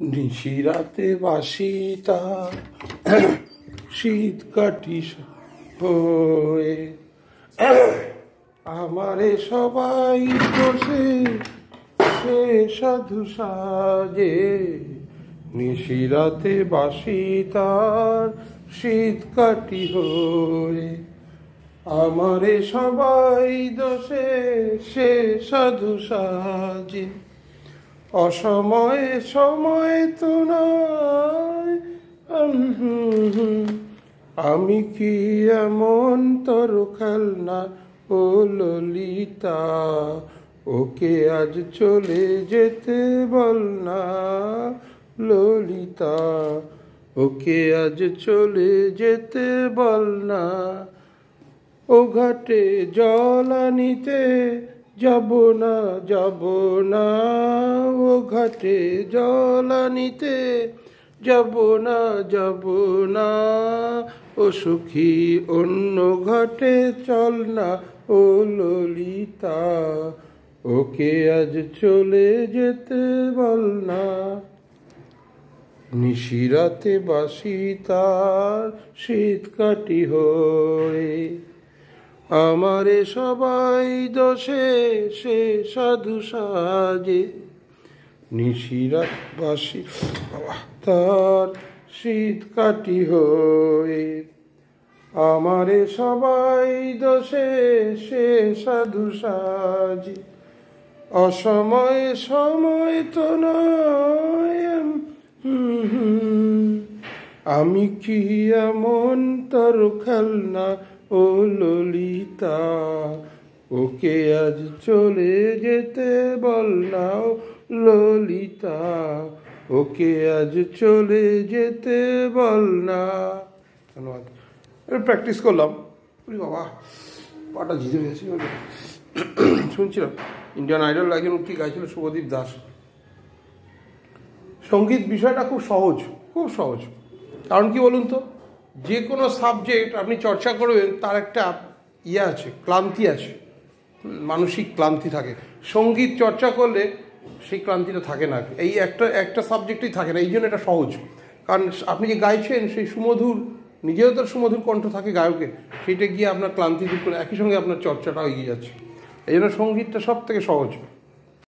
নিশিরাতে বাসি তার শীত কাটি হয়ে আমারে সবাই বসে সে সাধু সাজে। নিশিরাতে বাসি তার শীত কাটি হয়ে আমারে সবাই দোষে সে সাধু সাজে। অসময়ে সময় তো নয় আমি কি এমন তোর খেলনা ও ললিতা, ওকে আজ চলে যেতে বল না ললিতা, ওকে আজ চলে যেতে বল না। ও ঘাটে জল আনিতে যাব না যাব না, ও ঘাটে জল আনিতে যাব না যাব না। ও সখী অন্য ঘাটে চল না ও ললিতা, ওকে আজ চলে যেতে বল না। নিশিরাতে বাসি তার শীত কাটি হয়ে আমারে সবাই দোষে সে সাধু সাজে। নিশিরাত বাসি তার শীত কাটি হয়ে আমারে সবাই দোষে সে সাধু সাজে। অসময়ে সময় তো নয় আমি কি এমন তোর খেলনা ও ললিতা, ওকে আজ চলে যেতে বল না ললিতা, ওকে আজ চলে যেতে বল না। ধন্যবাদ। প্র্যাকটিস করলাম। বাবা পাটা জিতে গেছে। শুনছিলাম ইন্ডিয়ান আইডল একজন কি গাইছিল, শুভদীপ দাস। সঙ্গীত বিষয়টা খুব সহজ, খুব সহজ। কারণ কি বলুন তো, যে কোনো সাবজেক্ট আপনি চর্চা করবেন তার একটা ইয়ে আছে, ক্লান্তি আছে, মানসিক ক্লান্তি থাকে। সঙ্গীত চর্চা করলে সেই ক্লান্তিটা থাকে না, এই একটা সাবজেক্টেই থাকে না। এই জন্য এটা সহজ। কারণ আপনি যে গাইছেন সেই সুমধুর, নিজেও তার সুমধুর কণ্ঠ থাকে গায়কের, সেইটা গিয়ে আপনার ক্লান্তি দূর করে একই সঙ্গে আপনার চর্চাটাও এগিয়ে যাচ্ছে। এই জন্য সঙ্গীতটা সব থেকে সহজ।